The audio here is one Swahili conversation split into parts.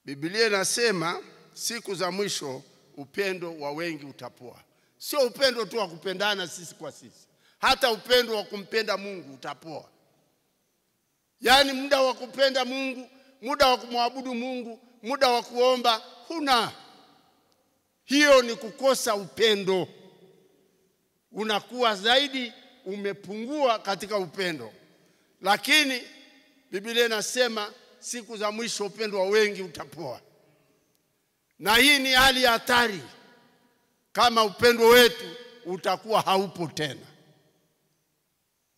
Biblia inasema siku za mwisho upendo wa wengi utapoa. Sio upendo tu wa kupendana sisi kwa sisi, hata upendo wa kumpenda Mungu utapoa. Yaani muda wa kupenda Mungu, muda wa kumwabudu Mungu, muda wa kuomba huna. Hiyo ni kukosa upendo. Unakuwa zaidi umepungua katika upendo. Lakini Biblia inasema siku za mwisho upendo wa wengi utapoa. Na hii ni hali ya hatari kama upendo wetu utakuwa haupo tena.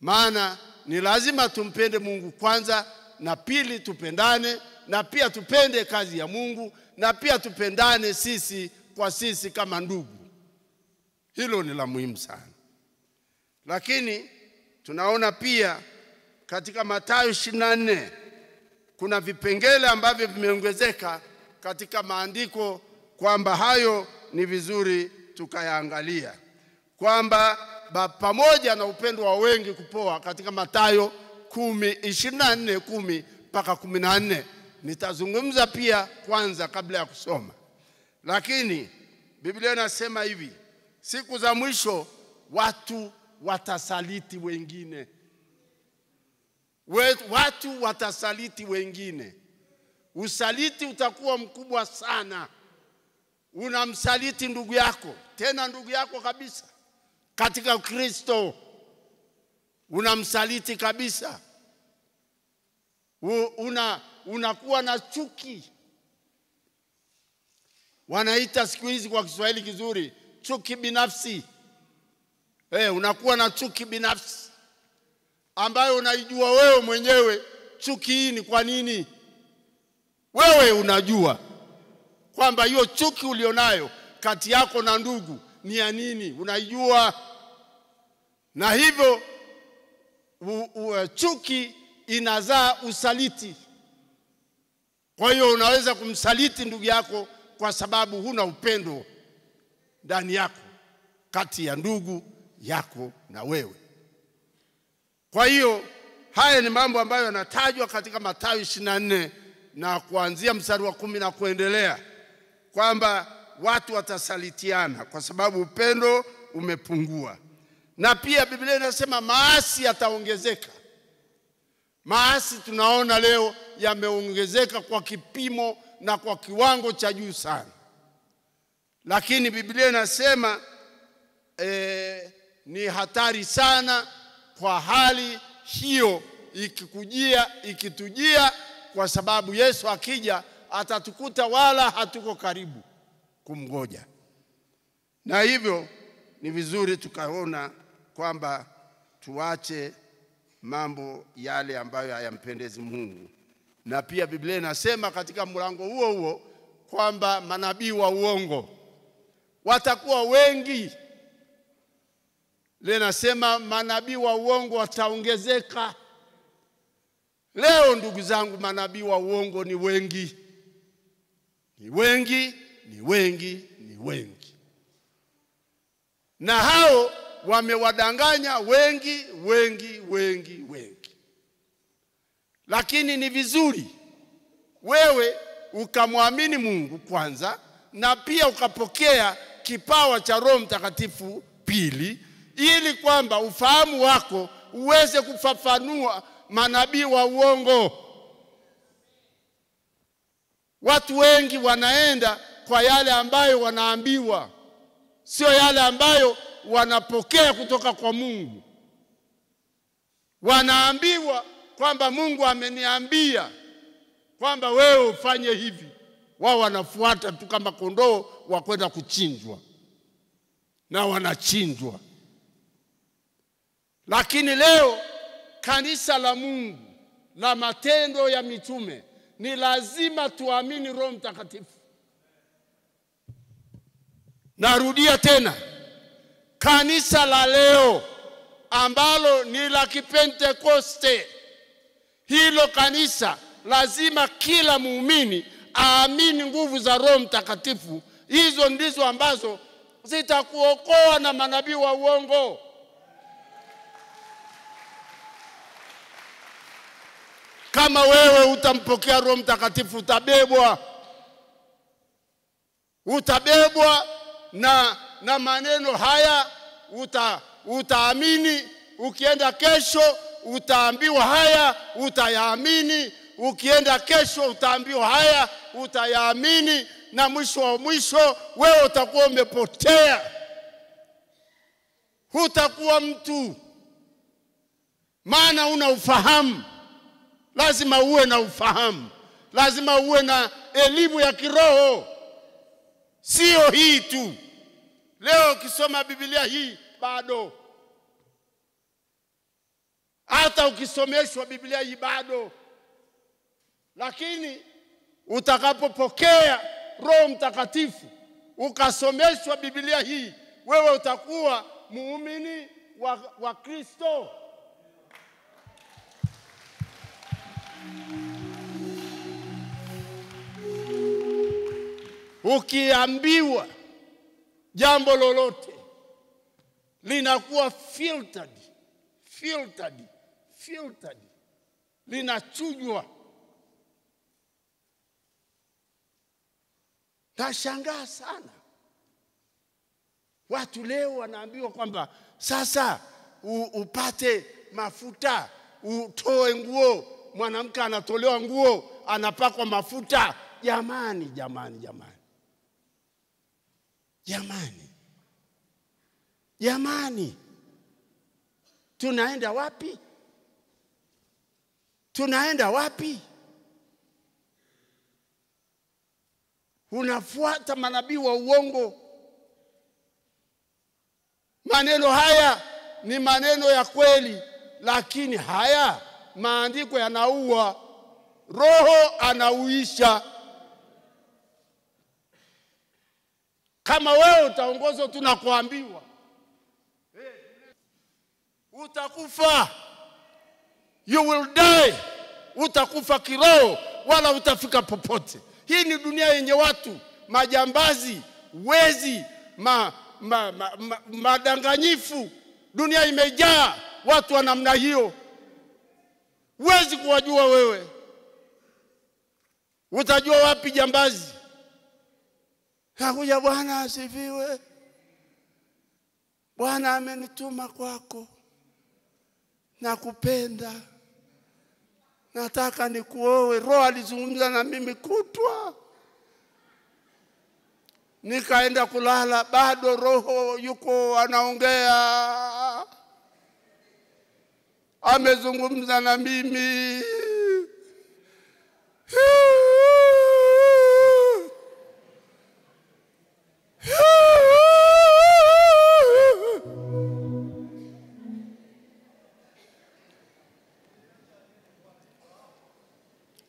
Maana ni lazima tumpende Mungu kwanza, na pili tupendane, na pia tupende kazi ya Mungu, na pia tupendane sisi kwa sisi kama ndugu. Hilo ni la muhimu sana. Lakini tunaona pia katika Mathayo 24 kuna vipengele ambavyo vimeongezeka katika maandiko kwamba hayo ni vizuri tukayaangalia. Kwamba pamoja na upendo wa wengi kupoa katika Mathayo 24:10 mpaka 14, nitazungumza pia kwanza kabla ya kusoma. Lakini Biblia inasema hivi, siku za mwisho watu watasaliti wengine. Watu watasaliti wengine. Usaliti utakuwa mkubwa sana. Unamsaliti ndugu yako, tena ndugu yako kabisa katika Kristo. Unamsaliti kabisa. Unakuwa na chuki. Wanaita siku hizi kwa Kiswahili kizuri chuki binafsi. Unakuwa na chuki binafsi ambayo unaijua wewe mwenyewe chuki hii ni kwa nini. Wewe unajua kwamba hiyo chuki ulionayo kati yako na ndugu ni ya nini, unaijua. Na hivyo chuki inazaa usaliti. Kwa hiyo unaweza kumsaliti ndugu yako kwa sababu huna upendo ndani yako kati ya ndugu yako na wewe. Kwa hiyo haya ni mambo ambayo yanatajwa katika Mathayo 24 na kuanzia mstari wa 10 na kuendelea, kwamba watu watasalitiana kwa sababu upendo umepungua. Na pia Biblia inasema maasi yataongezeka. Maasi tunaona leo yameongezeka kwa kipimo na kwa kiwango cha juu sana. Lakini Biblia inasema ni hatari sana kwa hali hiyo ikitujia, kwa sababu Yesu akija atatukuta wala hatuko karibu kumgoja. Na hivyo ni vizuri tukaona kwamba tuache mambo yale ambayo hayampendezi Mungu. Na pia Biblia inasema katika mlango huo huo kwamba manabii wa uongo watakuwa wengi. Leo nasema manabii wa uongo wataongezeka. Leo ndugu zangu, manabii wa uongo ni wengi. Ni wengi, ni wengi, ni wengi. Na hao wamewadanganya wengi, wengi, wengi, wengi. Lakini ni vizuri wewe ukamwamini Mungu kwanza, na pia ukapokea kipawa cha Roho Mtakatifu pili, ili kwamba ufahamu wako uweze kufafanua manabii wa uongo. Watu wengi wanaenda kwa yale ambayo wanaambiwa, sio yale ambayo wanapokea kutoka kwa Mungu. Wanaambiwa kwamba Mungu ameniambia kwamba wewe ufanye hivi. Wao wanafuata tu kama kondoo wa kwenda kuchinjwa, na wanachinjwa. Lakini leo kanisa la Mungu la Matendo ya Mitume ni lazima tuamini Roho Mtakatifu. Narudia tena, kanisa la leo ambalo ni la Kipentekoste, hilo kanisa lazima kila muumini aamini nguvu za Roho Mtakatifu. Hizo ndizo ambazo zitakuokoa na manabii wa uongo. Kama wewe utampokea Roho Mtakatifu utabebwa Utabebwa na maneno haya, utaamini. Ukienda kesho utaambiwa haya, utayaamini. Ukienda kesho utaambiwa haya, utayaamini. Na mwisho wa mwisho wewe utakuwa umepotea. Hutakuwa mtu, maana una ufahamu. Lazima uwe na ufahamu, lazima uwe na elimu ya kiroho. Sio hii tu. Leo ukisoma Biblia hii bado, hata ukisomeshwa Biblia hii bado. Lakini utakapopokea Roho Mtakatifu ukasomeshwa Biblia hii, wewe utakuwa muumini wa Kristo. Ukiambiwa jambo lolote linakuwa filtered, linachujwa. Nashangaa sana watu leo wanaambiwa kwamba sasa upate mafuta, utoe nguo. Mwanamke anatolewa nguo, anapakwa mafuta. Jamani, tunaenda wapi? Unafuata manabii wa uongo. Maneno haya ni maneno ya kweli, lakini haya maandiko yanaua, Roho anauisha. Kama wewe utaongozwa tunakuambiwa utakufa, you will die, utakufa kiroho, wala utafika popote. Hii ni dunia yenye watu majambazi, wezi, madanganyifu. Dunia imejaa watu wa namna hiyo. Huwezi kuwajua wewe. Utajua wapi jambazi? Hakuja Bwana asifiwe, Bwana amenituma kwako, nakupenda, nataka nikuoe. Roho alizungumza na mimi kutwa, nikaenda kulala, bado Roho yuko anaongea, amezungumza na mimi.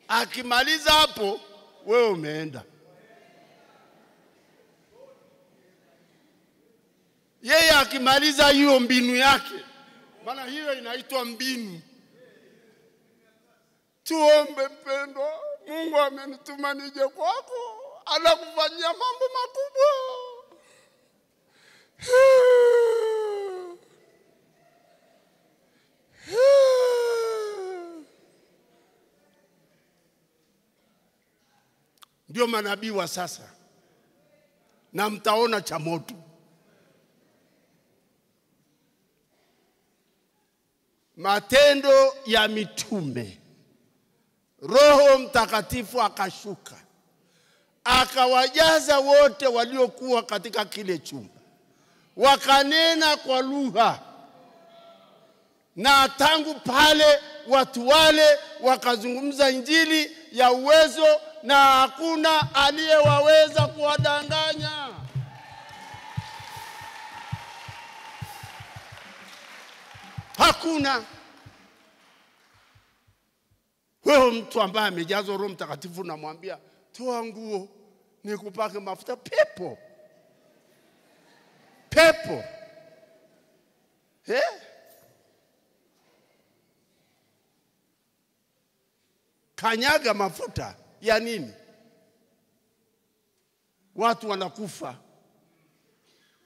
Akimaliza hapo, wewe umeenda. Yeye akimaliza hiyo mbinu yake, maana hiyo inaitwa mbinu. Tuombe mpendwa, Mungu amenituma nije kwako, anakufanyia mambo makubwa. Ndio manabii wa sasa, na mtaona cha moto. Matendo ya Mitume, Roho Mtakatifu akashuka, akawajaza wote waliokuwa katika kile chumba, wakanena kwa lugha. Na tangu pale watu wale wakazungumza injili ya uwezo, na hakuna aliyewaweza kuwadanganya. Hakuna. Wewe mtu ambaye amejazwa Roho Mtakatifu namwambia toa nguo nikupake mafuta, pepo. Kanyaga mafuta ya nini? Watu wanakufa,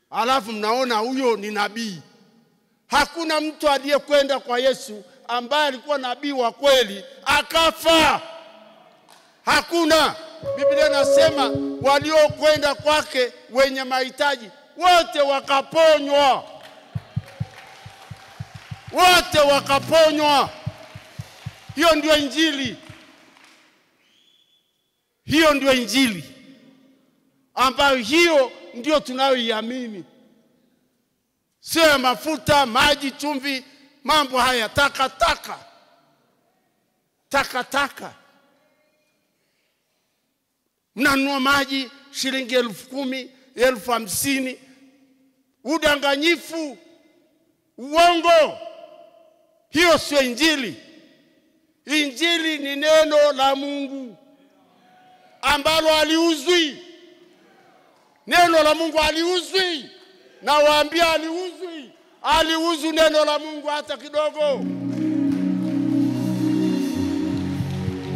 alafu mnaona huyo ni nabii. Hakuna mtu aliyekwenda kwa Yesu ambaye alikuwa nabii wa kweli akafa. Hakuna. Biblia inasema waliokwenda kwake wenye mahitaji wote wakaponywa. Wote wakaponywa. Hiyo ndio injili. Hiyo ndio injili ambayo hiyo ndio tunayoiamini. Sio mafuta, maji, chumvi, mambo haya takataka. Takataka. Mnanunua maji shilingi 10,000, 50,000. Udanganyifu, uongo. Hiyo sio injili. Injili ni neno la Mungu ambalo aliuzwi. Neno la Mungu aliuzwi. Na waambia aliuzwi. Aliuzu neno la Mungu hata kidogo.